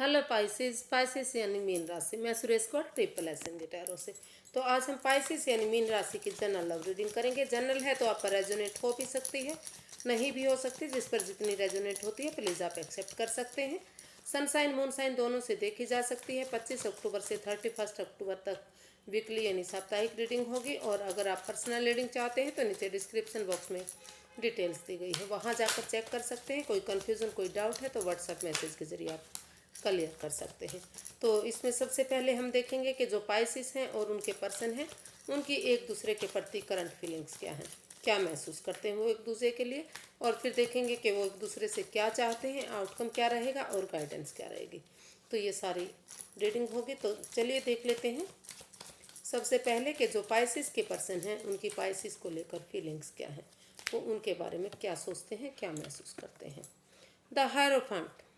Hello Pisces. Pisces यानी मीन राशि। मैं Suresh Kaur triple S N tarot से। तो आज हम पाइसेस यानी मीन राशि की जनरल लव रीडिंग करेंगे। जनरल है तो आप पर रेजोनेट हो भी सकती है, नहीं भी हो सकती। जिस पर जितनी रेजोनेट होती है प्लीज़ आप एक्सेप्ट कर सकते हैं। सनसाइन मून साइन दोनों से देखी जा सकती है। 25 अक्टूबर से 31 अक्टूबर तक वीकली यानी साप्ताहिक रीडिंग होगी। और अगर आप पर्सनल रीडिंग चाहते हैं तो नीचे डिस्क्रिप्शन बॉक्स में डिटेल्स दी गई है, वहाँ जाकर चेक कर सकते हैं। कोई कन्फ्यूज़न कोई डाउट है तो व्हाट्सएप मैसेज के जरिए आप क्लियर कर सकते हैं। तो इसमें सबसे पहले हम देखेंगे कि जो पाइसिस हैं और उनके पर्सन हैं, उनकी एक दूसरे के प्रति करंट फीलिंग्स क्या हैं, क्या महसूस करते हैं वो एक दूसरे के लिए। और फिर देखेंगे कि वो एक दूसरे से क्या चाहते हैं, आउटकम क्या रहेगा और गाइडेंस क्या रहेगी। तो ये सारी रीडिंग होगी। तो चलिए देख लेते हैं। सबसे पहले कि जो पाइसिस के पर्सन हैं उनकी पाइसिस को लेकर फीलिंग्स क्या हैं, वो उनके बारे में क्या सोचते हैं, क्या महसूस करते हैं। The hierophant.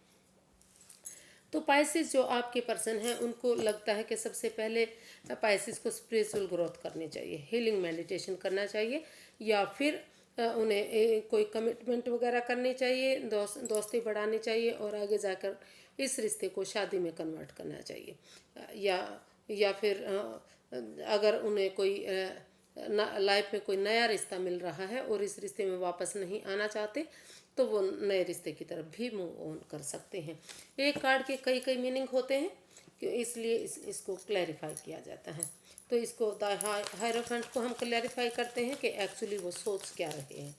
तो पाइसिस जो आपके पर्सन हैं उनको लगता है कि सबसे पहले पाइसिस को स्पिरिचुअल ग्रोथ करनी चाहिए, हीलिंग मेडिटेशन करना चाहिए, या फिर उन्हें कोई कमिटमेंट वगैरह करनी चाहिए, दोस्ती बढ़ानी चाहिए और आगे जाकर इस रिश्ते को शादी में कन्वर्ट करना चाहिए। या फिर अगर उन्हें कोई लाइफ में कोई नया रिश्ता मिल रहा है और इस रिश्ते में वापस नहीं आना चाहते तो वो नए रिश्ते की तरफ भी मूव ऑन कर सकते हैं। एक कार्ड के कई कई मीनिंग होते हैं, इसलिए इसको क्लैरिफाई किया जाता है। तो इसको द हायरोफेंट को हम क्लैरिफाई करते हैं कि एक्चुअली वो सोच क्या रहे हैं,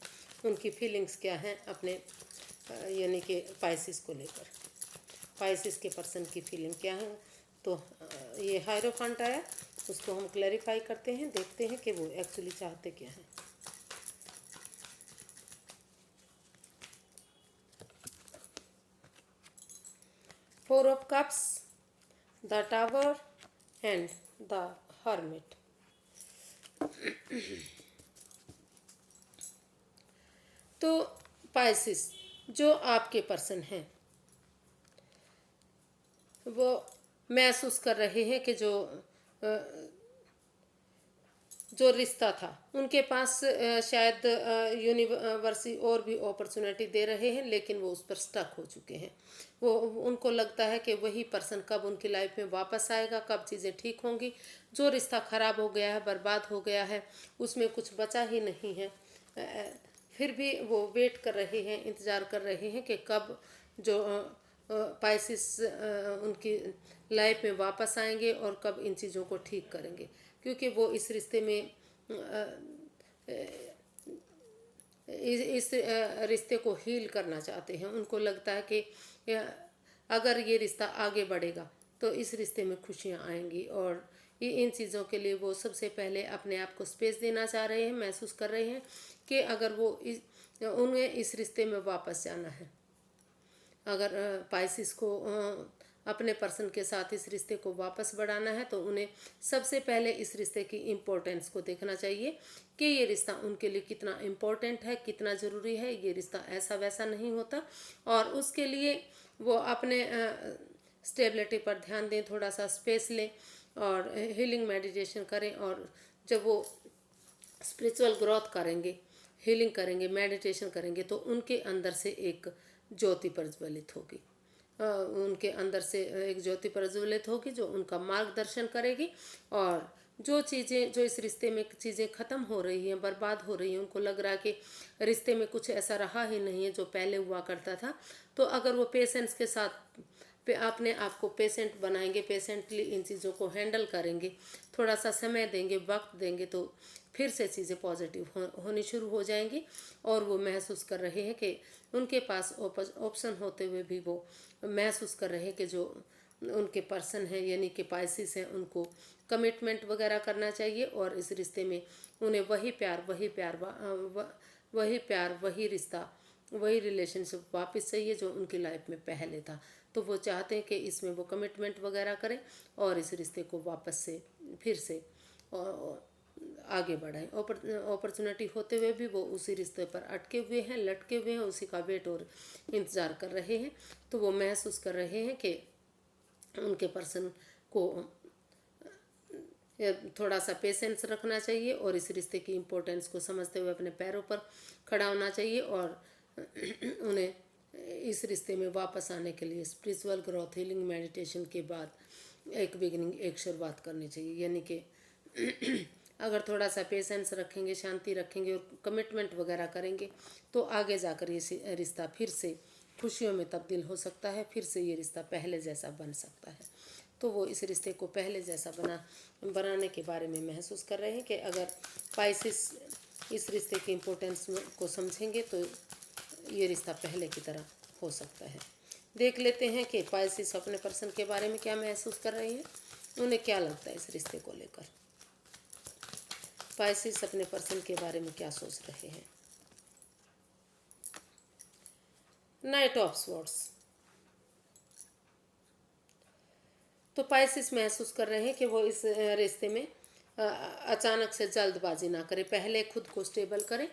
उनकी फीलिंग्स क्या हैं अपने यानी कि पाइसिस को लेकर। पाइसिस के पर्सन की फीलिंग क्या है। तो ये हायरोफेंट आया, उसको हम क्लैरिफाई करते हैं, देखते हैं कि वो एक्चुअली चाहते क्या हैं। Four of cups, the tower and the hermit. तो पाइसिस जो आपके पर्सन हैं वो महसूस कर रहे हैं कि जो रिश्ता था उनके पास शायद यूनिवर्सिटी और भी अपॉर्चुनिटी दे रहे हैं, लेकिन वो उस पर स्टक हो चुके हैं। वो उनको लगता है कि वही पर्सन कब उनकी लाइफ में वापस आएगा, कब चीज़ें ठीक होंगी। जो रिश्ता ख़राब हो गया है, बर्बाद हो गया है, उसमें कुछ बचा ही नहीं है। फिर भी वो वेट कर रहे हैं, इंतज़ार कर रहे हैं कि कब जो पाइसिस उनकी लाइफ में वापस आएंगे और कब इन चीज़ों को ठीक करेंगे, क्योंकि वो इस रिश्ते में इस रिश्ते को हील करना चाहते हैं। उनको लगता है कि अगर ये रिश्ता आगे बढ़ेगा तो इस रिश्ते में खुशियाँ आएंगी, और इन चीज़ों के लिए वो सबसे पहले अपने आप को स्पेस देना चाह रहे हैं। महसूस कर रहे हैं कि अगर उन्हें इस रिश्ते में वापस जाना है, अगर पाइसिस को अपने पर्सन के साथ इस रिश्ते को वापस बढ़ाना है तो उन्हें सबसे पहले इस रिश्ते की इम्पोर्टेंस को देखना चाहिए कि ये रिश्ता उनके लिए कितना इम्पोर्टेंट है, कितना ज़रूरी है। ये रिश्ता ऐसा वैसा नहीं होता, और उसके लिए वो अपने स्टेबिलिटी पर ध्यान दें, थोड़ा सा स्पेस लें और हीलिंग मेडिटेशन करें। और जब वो स्पिरिचुअल ग्रोथ करेंगे, हीलिंग करेंगे, मेडिटेशन करेंगे तो उनके अंदर से एक ज्योति प्रज्वलित होगी। उनके अंदर से एक ज्योति प्रज्वलित होगी जो उनका मार्गदर्शन करेगी। और जो चीज़ें, जो इस रिश्ते में चीज़ें ख़त्म हो रही हैं, बर्बाद हो रही हैं, उनको लग रहा है कि रिश्ते में कुछ ऐसा रहा ही नहीं है जो पहले हुआ करता था, तो अगर वो पेशेंस के साथ अपने आप को पेशेंट बनाएंगे, पेशेंटली इन चीज़ों को हैंडल करेंगे, थोड़ा सा समय देंगे, वक्त देंगे, तो फिर से चीज़ें पॉजिटिव होनी शुरू हो जाएंगी। और वो महसूस कर रहे हैं कि उनके पास ऑप्शन होते हुए भी वो महसूस कर रहे हैं कि जो उनके पर्सन हैं यानी कि पाइसिस हैं, उनको कमिटमेंट वगैरह करना चाहिए। और इस रिश्ते में उन्हें वही प्यार वही रिश्ता, वही रिलेशनशिप वापस चाहिए जो उनकी लाइफ में पहले था। तो वो चाहते हैं कि इसमें वो कमिटमेंट वगैरह करें और इस रिश्ते को वापस से फिर से आगे बढ़ाएं। अपॉर्चुनिटी होते हुए भी वो उसी रिश्ते पर अटके हुए हैं, लटके हुए हैं, उसी का वेट और इंतज़ार कर रहे हैं। तो वो महसूस कर रहे हैं कि उनके पर्सन को थोड़ा सा पेशेंस रखना चाहिए और इस रिश्ते की इम्पोर्टेंस को समझते हुए अपने पैरों पर खड़ा होना चाहिए। और उन्हें इस रिश्ते में वापस आने के लिए स्पिरिचुअल ग्रोथ, हीलिंग, मेडिटेशन के बाद एक बिगिनिंग, एक शुरुआत करनी चाहिए। यानी कि अगर थोड़ा सा पेशेंस रखेंगे, शांति रखेंगे और कमिटमेंट वगैरह करेंगे तो आगे जाकर ये रिश्ता फिर से खुशियों में तब्दील हो सकता है, फिर से ये रिश्ता पहले जैसा बन सकता है। तो वो इस रिश्ते को पहले जैसा बनाने के बारे में महसूस कर रहे हैं कि अगर पाइसिस इस रिश्ते की इम्पोर्टेंस को समझेंगे तो ये रिश्ता पहले की तरह हो सकता है। देख लेते हैं कि पाइसिस अपने पर्सन के बारे में क्या महसूस कर रहे हैं, उन्हें क्या लगता है इस रिश्ते को लेकर। पाइसिस अपने पर्सन के बारे में क्या सोच रहे हैं। Night of swords. तो पाइसिस महसूस कर रहे हैं कि वो इस रिश्ते में अचानक से जल्दबाजी ना करें, पहले खुद को स्टेबल करें।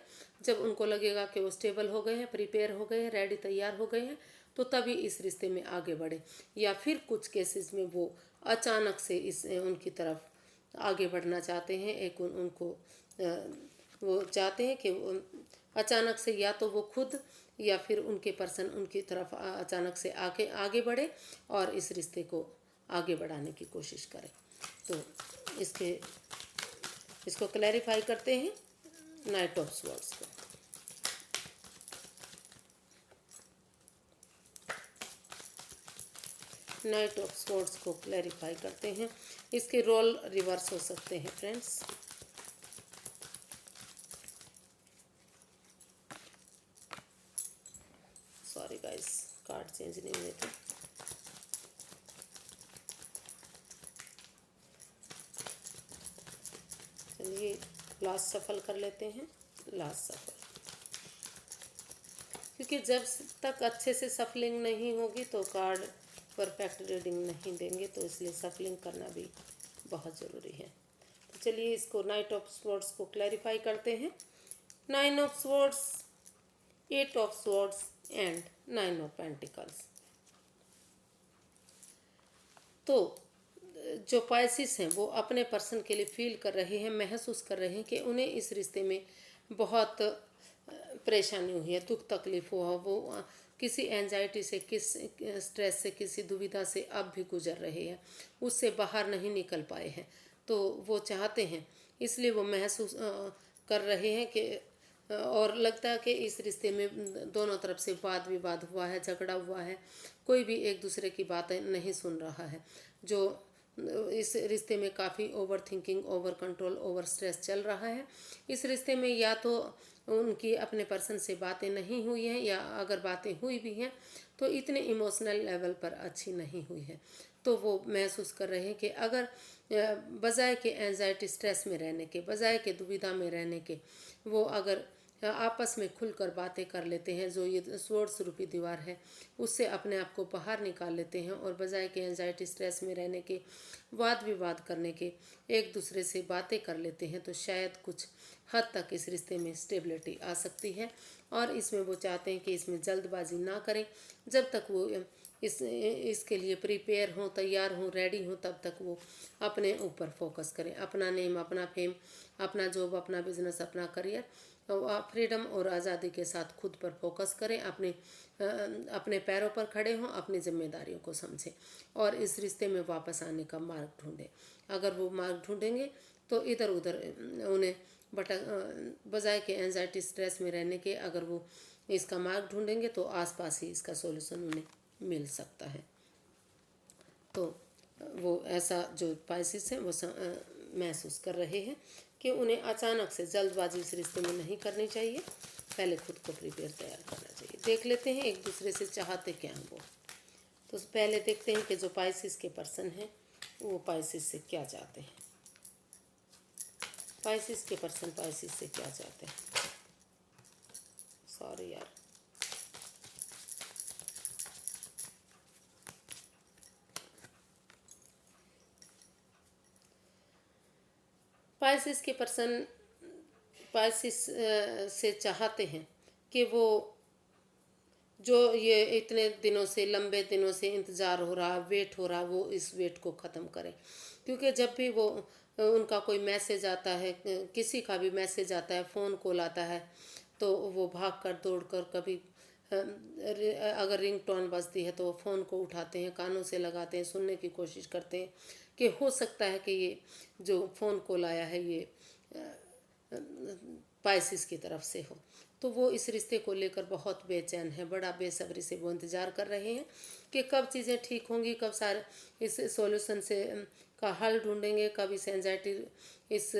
जब उनको लगेगा कि वो स्टेबल हो गए हैं, प्रिपेयर हो गए हैं, रेडी तैयार हो गए हैं, तो तभी इस रिश्ते में आगे बढ़े। या फिर कुछ केसेस में वो अचानक से उनकी तरफ आगे बढ़ना चाहते हैं। उनको वो चाहते हैं कि अचानक से या तो वो खुद या फिर उनके पर्सन उनकी तरफ अचानक से आगे बढ़े और इस रिश्ते को आगे बढ़ाने की कोशिश करें। तो इसको क्लैरिफाई करते हैं नाइट ऑफ स्वॉर्ड्स को। नाइट ऑफ स्वॉर्ड्स को क्लैरिफाई करते हैं। इसके रोल रिवर्स हो सकते हैं friends. Sorry guys, card change नहीं हुए थे। चलिए लास्ट सफल कर लेते हैं। लास्ट सफल, क्योंकि जब तक अच्छे से सफलिंग नहीं होगी तो कार्ड परफेक्ट रीडिंग नहीं देंगे, तो इसलिए सफलिंग करना भी बहुत ज़रूरी है। तो चलिए इसको नाइट ऑफ स्वॉर्ड्स को क्लैरिफाई करते हैं। 9 of swords, 8 of swords and 9 of pentacles. तो जो पाइसिस हैं वो अपने पर्सन के लिए फील कर रहे हैं, महसूस कर रहे हैं कि उन्हें इस रिश्ते में बहुत परेशानी हुई है, दुख तकलीफ हुआ। वो किसी एंजाइटी से, किस स्ट्रेस से, किसी दुविधा से अब भी गुजर रहे हैं, उससे बाहर नहीं निकल पाए हैं। तो वो चाहते हैं, इसलिए वो महसूस कर रहे हैं कि और लगता है कि इस रिश्ते में दोनों तरफ से वाद विवाद हुआ है, झगड़ा हुआ है, कोई भी एक दूसरे की बातें नहीं सुन रहा है। जो इस रिश्ते में काफ़ी over thinking, over control, over stress चल रहा है। इस रिश्ते में या तो उनकी अपने पर्सन से बातें नहीं हुई हैं, या अगर बातें हुई भी हैं तो इतने इमोशनल लेवल पर अच्छी नहीं हुई है। तो वो महसूस कर रहे हैं कि अगर बजाय के एंजाइटी स्ट्रेस में रहने के, बजाय के दुविधा में रहने के, वो अगर आपस में खुलकर बातें कर लेते हैं, जो ये स्वॉर्ड्स रूपी दीवार है उससे अपने आप को बाहर निकाल लेते हैं, और बजाय के एंजाइटी स्ट्रेस में रहने के, वाद विवाद करने के, एक दूसरे से बातें कर लेते हैं, तो शायद कुछ हद तक इस रिश्ते में स्टेबिलिटी आ सकती है। और इसमें वो चाहते हैं कि इसमें जल्दबाजी ना करें। जब तक वो इसके लिए प्रिपेयर हों, तैयार हों, रेडी हों, तब तक वो अपने ऊपर फोकस करें। अपना नेम, अपना फेम, अपना जॉब, अपना बिजनेस, अपना करियर, फ्रीडम और आज़ादी के साथ खुद पर फोकस करें। अपने पैरों पर खड़े हों, अपनी जिम्मेदारियों को समझें और इस रिश्ते में वापस आने का मार्ग ढूंढें। अगर वो मार्ग ढूंढेंगे तो इधर उधर उन्हें बजाय के एंजाइटी स्ट्रेस में रहने के, अगर वो इसका मार्ग ढूंढेंगे तो आसपास ही इसका सॉल्यूशन उन्हें मिल सकता है। तो वो ऐसा जो पाइसिस हैं वो महसूस कर रहे हैं कि उन्हें अचानक से जल्दबाजी इस रिश्ते में नहीं करनी चाहिए, पहले खुद को प्रिपेयर तैयार करना चाहिए। देख लेते हैं एक दूसरे से चाहते क्या हैं वो। तो पहले देखते हैं कि जो पाइसिस के पर्सन हैं वो पाइसिस से क्या चाहते हैं। पाइसिस के पर्सन पाइसिस से क्या चाहते हैं। सॉरी यार, पाइसिस के पर्सन पाइसिस से चाहते हैं कि वो जो ये इतने दिनों से, लंबे दिनों से इंतज़ार हो रहा, वेट हो रहा, वो इस वेट को ख़त्म करें। क्योंकि जब भी वो उनका कोई मैसेज आता है, किसी का भी मैसेज आता है, फ़ोन कॉल आता है, तो वो भाग कर, दौड़ कर, कभी अगर रिंगटोन बजती है तो वो फ़ोन को उठाते हैं, कानों से लगाते हैं, सुनने की कोशिश करते हैं कि हो सकता है कि ये जो फ़ोन कॉल आया है ये पाइसिस की तरफ से हो। तो वो इस रिश्ते को लेकर बहुत बेचैन है, बड़ा बेसब्री से वो इंतज़ार कर रहे हैं कि कब चीज़ें ठीक होंगी, कब सारे इस सॉल्यूशन से का हल ढूंढेंगे, कब इस एंजाइटी, इस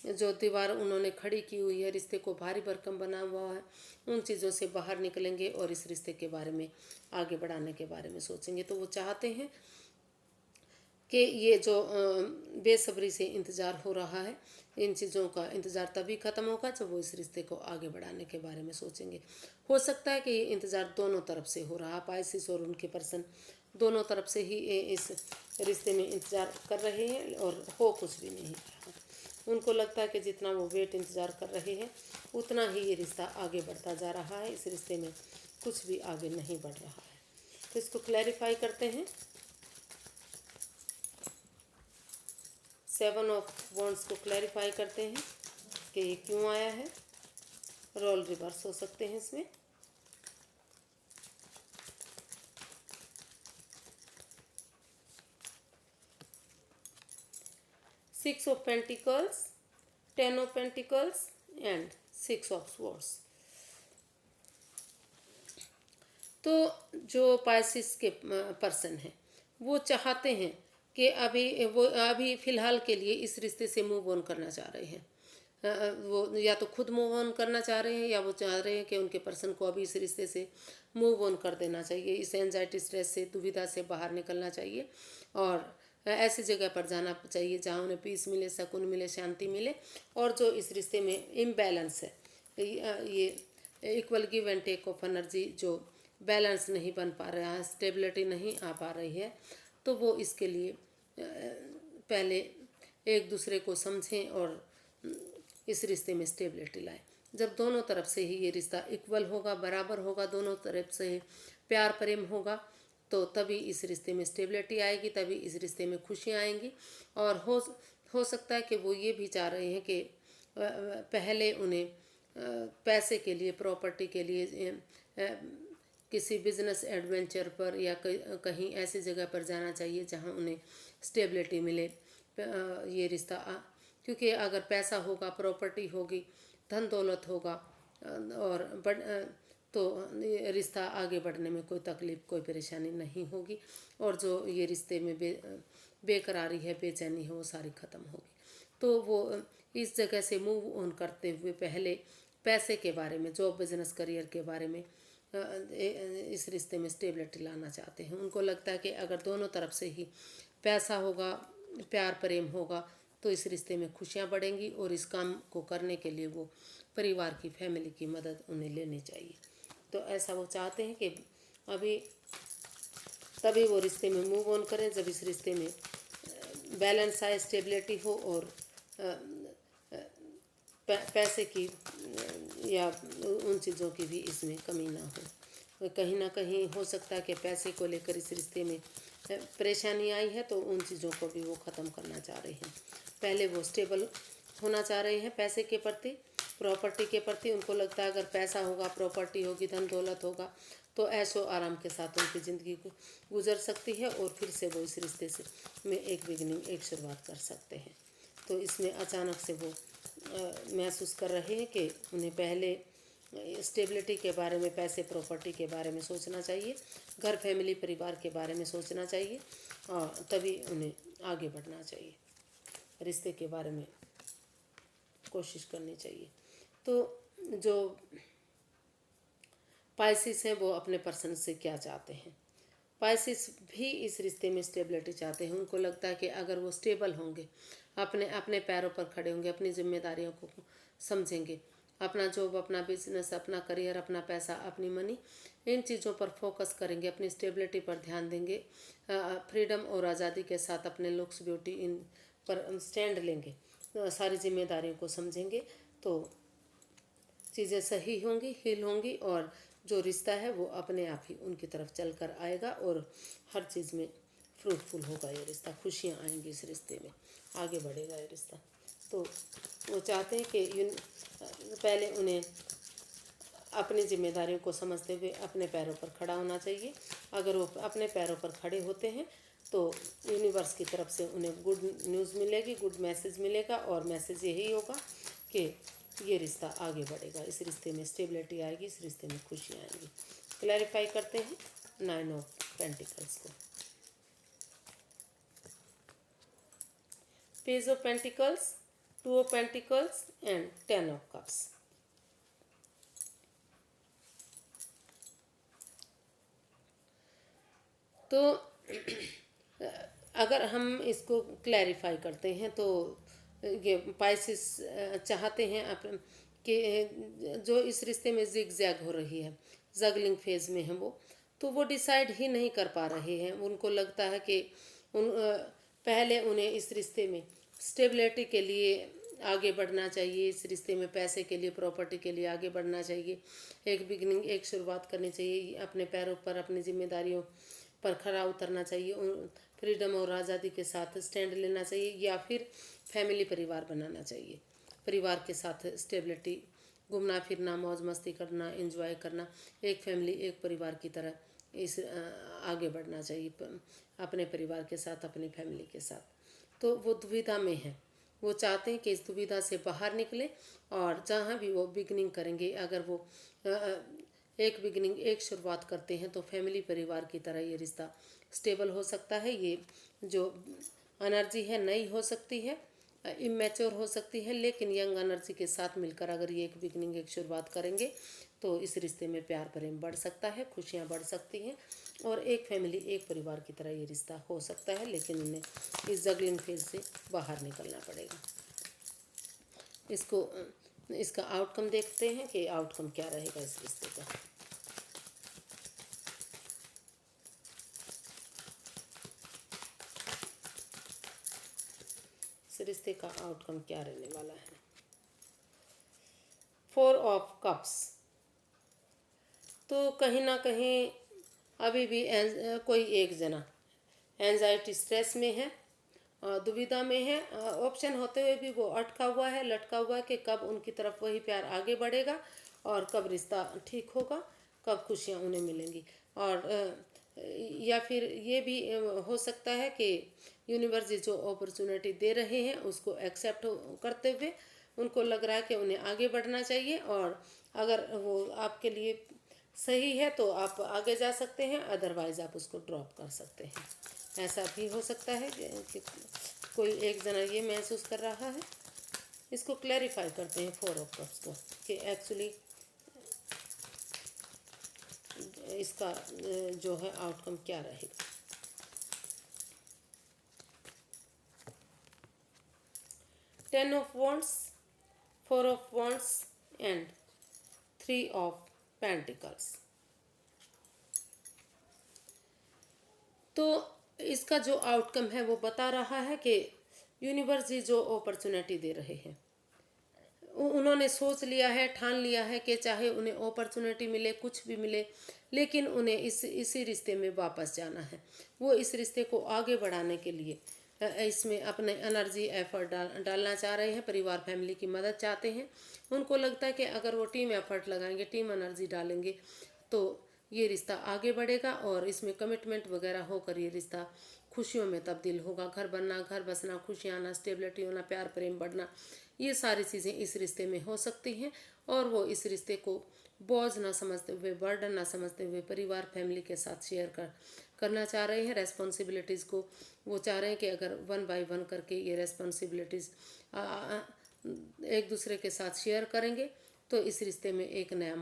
जो दीवार उन्होंने खड़ी की हुई है, रिश्ते को भारी भरकम बना हुआ है, उन चीज़ों से बाहर निकलेंगे और इस रिश्ते के बारे में आगे बढ़ाने के बारे में सोचेंगे। तो वो चाहते हैं कि ये जो बेसब्री से इंतज़ार हो रहा है, इन चीज़ों का इंतज़ार तभी ख़त्म होगा जब वो इस रिश्ते को आगे बढ़ाने के बारे में सोचेंगे। हो सकता है कि ये इंतज़ार दोनों तरफ से हो रहा, पाइसिस और उनके पर्सन दोनों तरफ से ही इस रिश्ते में इंतज़ार कर रहे हैं और हो कुछ भी नहीं रहा। उनको लगता है कि जितना वो वेट इंतज़ार कर रहे हैं उतना ही ये रिश्ता आगे बढ़ता जा रहा है, इस रिश्ते में कुछ भी आगे नहीं बढ़ रहा है। तो इसको क्लैरिफाई करते हैं। 7 ऑफ वॉन्ड्स को क्लैरिफाई करते हैं कि ये क्यों आया है। रोल रिवर्स हो सकते हैं इसमें। Six of pentacles, 10 of pentacles and 6 of swords. तो जो पाइसिस के पर्सन हैं वो चाहते हैं कि अभी फ़िलहाल के लिए इस रिश्ते से मूव ऑन करना चाह रहे हैं। वो या तो खुद मूव ऑन करना चाह रहे हैं या वो चाह रहे हैं कि उनके पर्सन को अभी इस रिश्ते से मूव ऑन कर देना चाहिए, इस एंजाइटी, स्ट्रेस से, दुविधा से बाहर निकलना चाहिए और ऐसी जगह पर जाना चाहिए जहाँ उन्हें पीस मिले, सुकून मिले, शांति मिले। और जो इस रिश्ते में इम्बैलेंस है, ये equal give and take of energy जो बैलेंस नहीं बन पा रहा है, स्टेबिलिटी नहीं आ पा रही है, तो वो इसके लिए पहले एक दूसरे को समझें और इस रिश्ते में स्टेबिलिटी लाएं। जब दोनों तरफ से ही ये रिश्ता इक्वल होगा, बराबर होगा, दोनों तरफ से प्यार प्रेम होगा, तो तभी इस रिश्ते में स्टेबिलिटी आएगी, तभी इस रिश्ते में खुशियाँ आएंगी। और हो सकता है कि वो ये भी चाह रहे हैं कि पहले उन्हें पैसे के लिए, प्रॉपर्टी के लिए, किसी बिजनेस एडवेंचर पर या कहीं ऐसी जगह पर जाना चाहिए जहां उन्हें स्टेबिलिटी मिले। ये रिश्ता क्योंकि अगर पैसा होगा, प्रॉपर्टी होगी, धन दौलत होगा और तो रिश्ता आगे बढ़ने में कोई तकलीफ़, कोई परेशानी नहीं होगी और जो ये रिश्ते में बेकरारी है, बेचैनी है, वो सारी ख़त्म होगी। तो वो इस जगह से मूव ऑन करते हुए पहले पैसे के बारे में, जॉब, बिजनेस, करियर के बारे में, इस रिश्ते में स्टेबिलिटी लाना चाहते हैं। उनको लगता है कि अगर दोनों तरफ से ही पैसा होगा, प्यार प्रेम होगा, तो इस रिश्ते में खुशियाँ बढ़ेंगी और इस काम को करने के लिए वो परिवार की, फैमिली की मदद उन्हें लेनी चाहिए। तो ऐसा वो चाहते हैं कि अभी तभी वो रिश्ते में मूव ऑन करें जब इस रिश्ते में बैलेंस आए, स्टेबिलिटी हो और पैसे की या उन चीज़ों की भी इसमें कमी ना हो। कहीं ना कहीं हो सकता है कि पैसे को लेकर इस रिश्ते में परेशानी आई है, तो उन चीज़ों को भी वो ख़त्म करना चाह रहे हैं। पहले वो स्टेबल होना चाह रहे हैं पैसे के प्रति, प्रॉपर्टी के प्रति। उनको लगता है अगर पैसा होगा, प्रॉपर्टी होगी, धन दौलत होगा, तो ऐशो आराम के साथ उनकी ज़िंदगी गुजर सकती है और फिर से वो इस रिश्ते से में एक बिगनिंग, एक शुरुआत कर सकते हैं। तो इसमें अचानक से वो महसूस कर रहे हैं कि उन्हें पहले स्टेबिलिटी के बारे में, पैसे, प्रॉपर्टी के बारे में सोचना चाहिए, घर, फैमिली, परिवार के बारे में सोचना चाहिए और तभी उन्हें आगे बढ़ना चाहिए, रिश्ते के बारे में कोशिश करनी चाहिए। तो जो पाइसिस हैं वो अपने पर्सन से क्या चाहते हैं? पाइसिस भी इस रिश्ते में स्टेबिलिटी चाहते हैं। उनको लगता है कि अगर वो स्टेबल होंगे, अपने अपने पैरों पर खड़े होंगे, अपनी जिम्मेदारियों को समझेंगे, अपना जॉब, अपना बिजनेस, अपना करियर, अपना पैसा, अपनी मनी, इन चीज़ों पर फोकस करेंगे, अपनी स्टेबिलिटी पर ध्यान देंगे, फ्रीडम और आज़ादी के साथ अपने लुक्स, ब्यूटी, इन पर स्टैंड लेंगे, सारी जिम्मेदारियों को समझेंगे, तो चीज़ें सही होंगी, हील होंगी और जो रिश्ता है वो अपने आप ही उनकी तरफ चल कर आएगा और हर चीज़ में फ्रूटफुल होगा ये रिश्ता, खुशियाँ आएंगी इस रिश्ते में, आगे बढ़ेगा ये रिश्ता। तो वो चाहते हैं कि पहले उन्हें अपनी जिम्मेदारियों को समझते हुए अपने पैरों पर खड़ा होना चाहिए। अगर वो अपने पैरों पर खड़े होते हैं तो यूनिवर्स की तरफ से उन्हें गुड न्यूज़ मिलेगी, गुड मैसेज मिलेगा, और मैसेज यही होगा कि ये रिश्ता आगे बढ़ेगा, इस रिश्ते में स्टेबिलिटी आएगी, इस रिश्ते में खुशियाँ आएंगी। क्लैरिफाई करते हैं 9 ऑफ पेंटिकल्स को। Page of pentacles, 2 of pentacles and 10 of cups. तो अगर हम इसको क्लैरिफाई करते हैं तो ये पाइसिस चाहते हैं कि जो इस रिश्ते में जिग जैग हो रही है, जगलिंग फेज में है तो वो डिसाइड ही नहीं कर पा रहे हैं। उनको लगता है कि पहले उन्हें इस रिश्ते में स्टेबिलिटी के लिए आगे बढ़ना चाहिए, इस रिश्ते में पैसे के लिए, प्रॉपर्टी के लिए आगे बढ़ना चाहिए, एक बिगनिंग, एक शुरुआत करनी चाहिए, अपने पैरों पर, अपनी जिम्मेदारियों पर खरा उतरना चाहिए, फ्रीडम और आज़ादी के साथ स्टैंड लेना चाहिए, या फिर फैमिली परिवार बनाना चाहिए, परिवार के साथ स्टेबिलिटी, घूमना फिरना, मौज मस्ती करना, एंजॉय करना, एक फैमिली, एक परिवार की तरह इस आगे बढ़ना चाहिए अपने परिवार के साथ, अपनी फैमिली के साथ। तो वो दुविधा में है, वो चाहते हैं कि इस दुविधा से बाहर निकले, और जहाँ भी वो बिगनिंग करेंगे, अगर वो एक बिगनिंग, एक शुरुआत करते हैं तो फैमिली, परिवार की तरह ये रिश्ता स्टेबल हो सकता है। ये जो एनर्जी है नई हो सकती है, इमेच्योर हो सकती है, लेकिन यंग एनर्जी के साथ मिलकर अगर ये एक बिगनिंग, एक शुरुआत करेंगे तो इस रिश्ते में प्यार प्रेम बढ़ सकता है, खुशियाँ बढ़ सकती हैं, और एक फैमिली, एक परिवार की तरह ये रिश्ता हो सकता है। लेकिन उन्हें इस जगलिंग फेज से बाहर निकलना पड़ेगा। इसका आउटकम देखते हैं कि आउटकम क्या रहेगा इस रिश्ते का। इस रिश्ते का आउटकम क्या रहने वाला है। 4 ऑफ कप्स। तो कहीं ना कहीं अभी भी कोई एक जना एंजाइटी, स्ट्रेस में है, दुविधा में है, ऑप्शन होते हुए भी वो अटका हुआ है, लटका हुआ है कि कब उनकी तरफ वही प्यार आगे बढ़ेगा और कब रिश्ता ठीक होगा, कब खुशियाँ उन्हें मिलेंगी। और या फिर ये भी हो सकता है कि यूनिवर्स जो अपॉर्चुनिटी दे रहे हैं उसको एक्सेप्ट करते हुए उनको लग रहा है कि उन्हें आगे बढ़ना चाहिए, और अगर वो आपके लिए सही है तो आप आगे जा सकते हैं, अदरवाइज़ आप उसको ड्रॉप कर सकते हैं। ऐसा भी हो सकता है कि कोई एक जना ये महसूस कर रहा है। इसको क्लैरिफाई करते हैं 4 ऑफ कप्स को कि एक्चुअली इसका जो है आउटकम क्या रहेगा। 10 of wands, 4 of wands and 3 of pentacles. तो इसका जो आउटकम है वो बता रहा है कि यूनिवर्स जी जो अपॉर्चुनिटी दे रहे हैं, उन्होंने सोच लिया है, ठान लिया है कि चाहे उन्हें अपॉर्चुनिटी मिले, कुछ भी मिले, लेकिन उन्हें इसी रिश्ते में वापस जाना है। वो इस रिश्ते को आगे बढ़ाने के लिए इसमें अपने एनर्जी, एफर्ट डालना चाह रहे हैं, परिवार, फैमिली की मदद चाहते हैं। उनको लगता है कि अगर वो टीम एफर्ट लगाएंगे, टीम एनर्जी डालेंगे तो ये रिश्ता आगे बढ़ेगा, और इसमें कमिटमेंट वगैरह होकर ये रिश्ता खुशियों में तब्दील होगा। घर बनना, घर बसना, खुशियाँ आना, स्टेबिलिटी होना, प्यार प्रेम बढ़ना, ये सारी चीज़ें इस रिश्ते में हो सकती हैं। और वो इस रिश्ते को बोझ ना समझते हुए, बर्डन ना समझते हुए परिवार, फैमिली के साथ शेयर करना चाह रहे हैं। रेस्पॉन्सिबिलिटीज़ को वो चाह रहे हैं कि अगर 1 बाय 1 करके ये रेस्पॉन्सिबिलिटीज़ एक दूसरे के साथ शेयर करेंगे तो इस रिश्ते में एक नया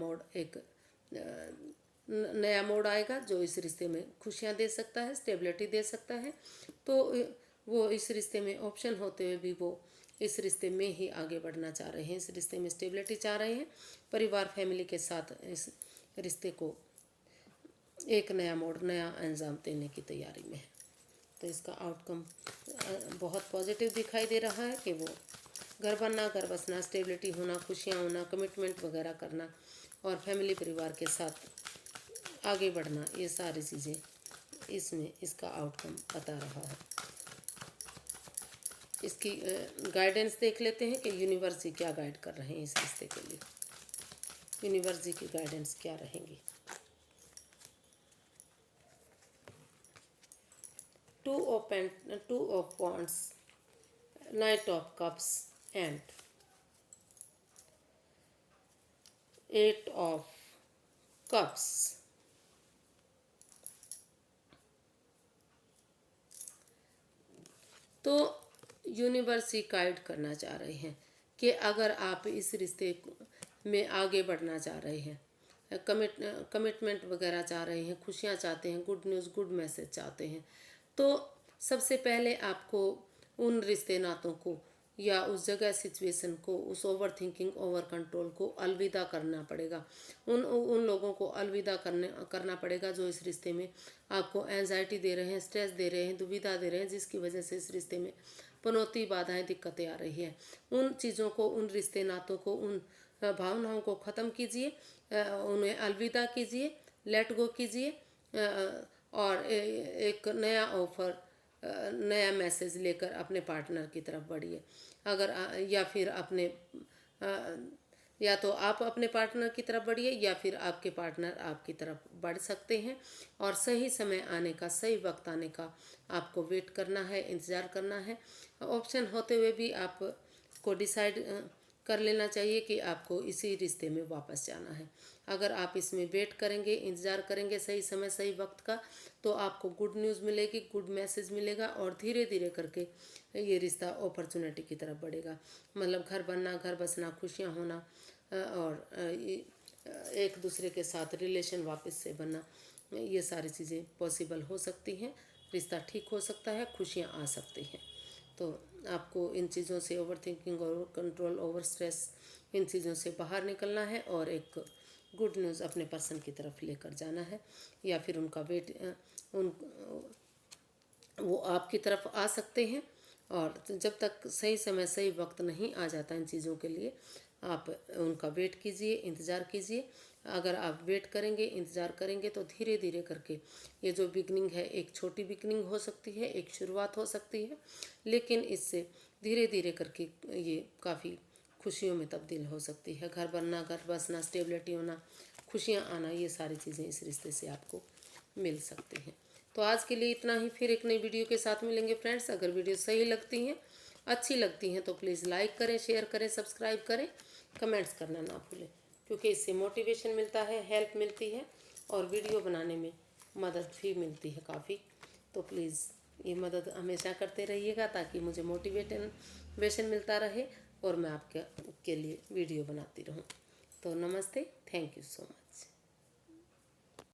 मोड़ आएगा जो इस रिश्ते में खुशियाँ दे सकता है, स्टेबिलिटी दे सकता है। तो वो इस रिश्ते में ऑप्शन होते हुए भी वो इस रिश्ते में ही आगे बढ़ना चाह रहे हैं, इस रिश्ते में स्टेबिलिटी चाह रहे हैं, परिवार, फैमिली के साथ इस रिश्ते को एक नया मोड़, नया अंजाम देने की तैयारी में है। तो इसका आउटकम बहुत पॉजिटिव दिखाई दे रहा है कि वो घर बनना, घर बसना, स्टेबिलिटी होना, खुशियाँ होना, कमिटमेंट वगैरह करना और फैमिली, परिवार के साथ आगे बढ़ना, ये सारी चीज़ें इसमें इसका आउटकम बता रहा है। इसकी गाइडेंस देख लेते हैं कि यूनिवर्स क्या गाइड कर रहे हैं इस रिश्ते के लिए। यूनिवर्स जी की गाइडेंस क्या रहेंगी। Two of wands, night of cups and 8 of cups. तो यूनिवर्स ही गाइड करना चाह रहे हैं कि अगर आप इस रिश्ते में आगे बढ़ना चाह रहे हैं, कमिटमेंट वगैरह चाह रहे हैं, खुशियाँ चाहते हैं, गुड न्यूज़, गुड मैसेज चाहते हैं, तो सबसे पहले आपको उन रिश्ते नातों को या उस जगह सिचुएशन को, उस ओवर थिंकिंग, ओवर कंट्रोल को अलविदा करना पड़ेगा। उन लोगों को अलविदा करना पड़ेगा जो इस रिश्ते में आपको एंजाइटी दे रहे हैं, स्ट्रेस दे रहे हैं, दुविधा दे रहे हैं, जिसकी वजह से इस रिश्ते में पनौती, बाधाएं, दिक्कतें आ रही है। उन चीज़ों को, उन रिश्ते नातों को, उन भावनाओं को ख़त्म कीजिए, उन्हें अलविदा कीजिए, लेट गो कीजिए, और एक नया ऑफर, नया मैसेज लेकर अपने पार्टनर की तरफ बढ़िए। अगर या फिर या तो आप अपने पार्टनर की तरफ बढ़िए या फिर आपके पार्टनर आपकी तरफ बढ़ सकते हैं। और सही समय आने का, सही वक्त आने का आपको वेट करना है, इंतज़ार करना है। ऑप्शन होते हुए भी आपको डिसाइड कर लेना चाहिए कि आपको इसी रिश्ते में वापस जाना है। अगर आप इसमें वेट करेंगे, इंतज़ार करेंगे सही समय, सही वक्त का, तो आपको गुड न्यूज़ मिलेगी, गुड मैसेज मिलेगा और धीरे धीरे करके ये रिश्ता अपॉर्चुनिटी की तरफ बढ़ेगा। मतलब घर बनना, घर बसना, खुशियाँ होना, और एक दूसरे के साथ रिलेशन वापस से बनना, ये सारी चीज़ें पॉसिबल हो सकती हैं। रिश्ता ठीक हो सकता है, खुशियाँ आ सकती हैं। तो आपको इन चीज़ों से, overthinking, over control, over stress, इन चीज़ों से बाहर निकलना है और एक गुड न्यूज़ अपने पर्सन की तरफ लेकर जाना है। या फिर उनका वो आपकी तरफ आ सकते हैं। और जब तक सही समय, सही वक्त नहीं आ जाता इन चीज़ों के लिए, आप उनका वेट कीजिए, इंतज़ार कीजिए। अगर आप वेट करेंगे, इंतज़ार करेंगे, तो धीरे धीरे करके ये जो बिगनिंग है, एक छोटी बिगनिंग हो सकती है, एक शुरुआत हो सकती है, लेकिन इससे धीरे धीरे करके ये काफ़ी खुशियों में तब्दील हो सकती है। घर बनना, घर बसना, स्टेबिलिटी होना, खुशियाँ आना, ये सारी चीज़ें इस रिश्ते से आपको मिल सकती हैं। तो आज के लिए इतना ही। फिर एक नई वीडियो के साथ मिलेंगे फ्रेंड्स। अगर वीडियो सही लगती हैं, अच्छी लगती हैं, तो प्लीज़ लाइक करें, शेयर करें, सब्सक्राइब करें, कमेंट्स करना ना भूलें, क्योंकि इससे मोटिवेशन मिलता है, हेल्प मिलती है और वीडियो बनाने में मदद भी मिलती है काफ़ी। तो प्लीज़ ये मदद हमेशा करते रहिएगा ताकि मुझे मोटिवेशन मिलता रहे और मैं आपके लिए वीडियो बनाती रहूं। तो नमस्ते, थैंक यू सो मच।